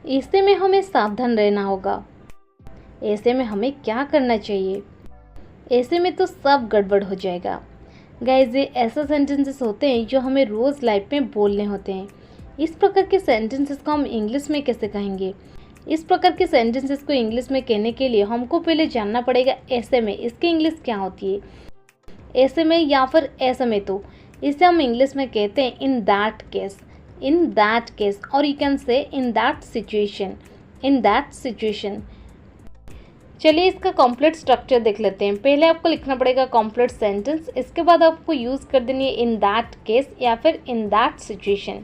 ऐसे में हमें सावधान रहना होगा। ऐसे में हमें क्या करना चाहिए? ऐसे में तो सब गड़बड़ हो जाएगा। गाइस, ये ऐसे सेंटेंसेस होते हैं जो हमें रोज़ लाइफ में बोलने होते हैं। इस प्रकार के सेंटेंसेस को हम इंग्लिश में कैसे कहेंगे? इस प्रकार के सेंटेंसेस को इंग्लिश में कहने के लिए हमको पहले जानना पड़ेगा ऐसे में इसकी इंग्लिश क्या होती है। ऐसे में या फिर ऐसे में, तो इसे हम इंग्लिश में कहते हैं in that case, in that case, और you can say in that situation, in that situation. चलिए इसका कॉम्प्लीट स्ट्रक्चर देख लेते हैं। पहले आपको लिखना पड़ेगा कॉम्प्लीट सेंटेंस, इसके बाद आपको यूज़ कर देनी है इन दैट केस या फिर इन दैट सिचुएशन।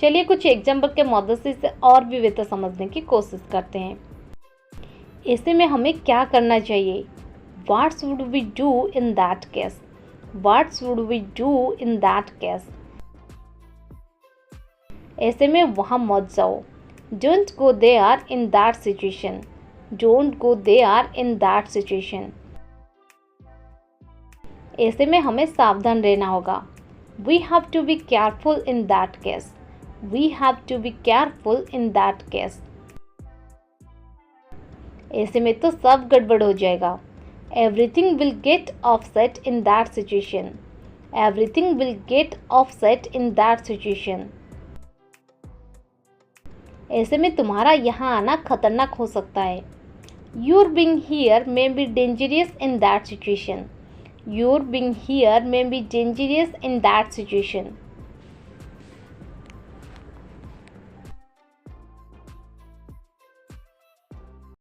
चलिए कुछ एग्जाम्पल के मदद से इसे और भी बेहतर समझने की कोशिश करते हैं। ऐसे में हमें क्या करना चाहिए? What should we do in that case? What should we do in that case? ऐसे में वहाँ मत जाओ। Don't go there in that situation. Don't go there in that situation. ऐसे में हमें सावधान रहना होगा। We have to be careful in that case. We have to be careful in that case. ऐसे में तो सब गड़बड़ हो जाएगा। Everything will get upset in that situation. Everything will get upset in that situation. ऐसे में तुम्हारा यहाँ आना खतरनाक हो सकता है। Your being here may be dangerous in that situation. Your being here may be dangerous in that situation.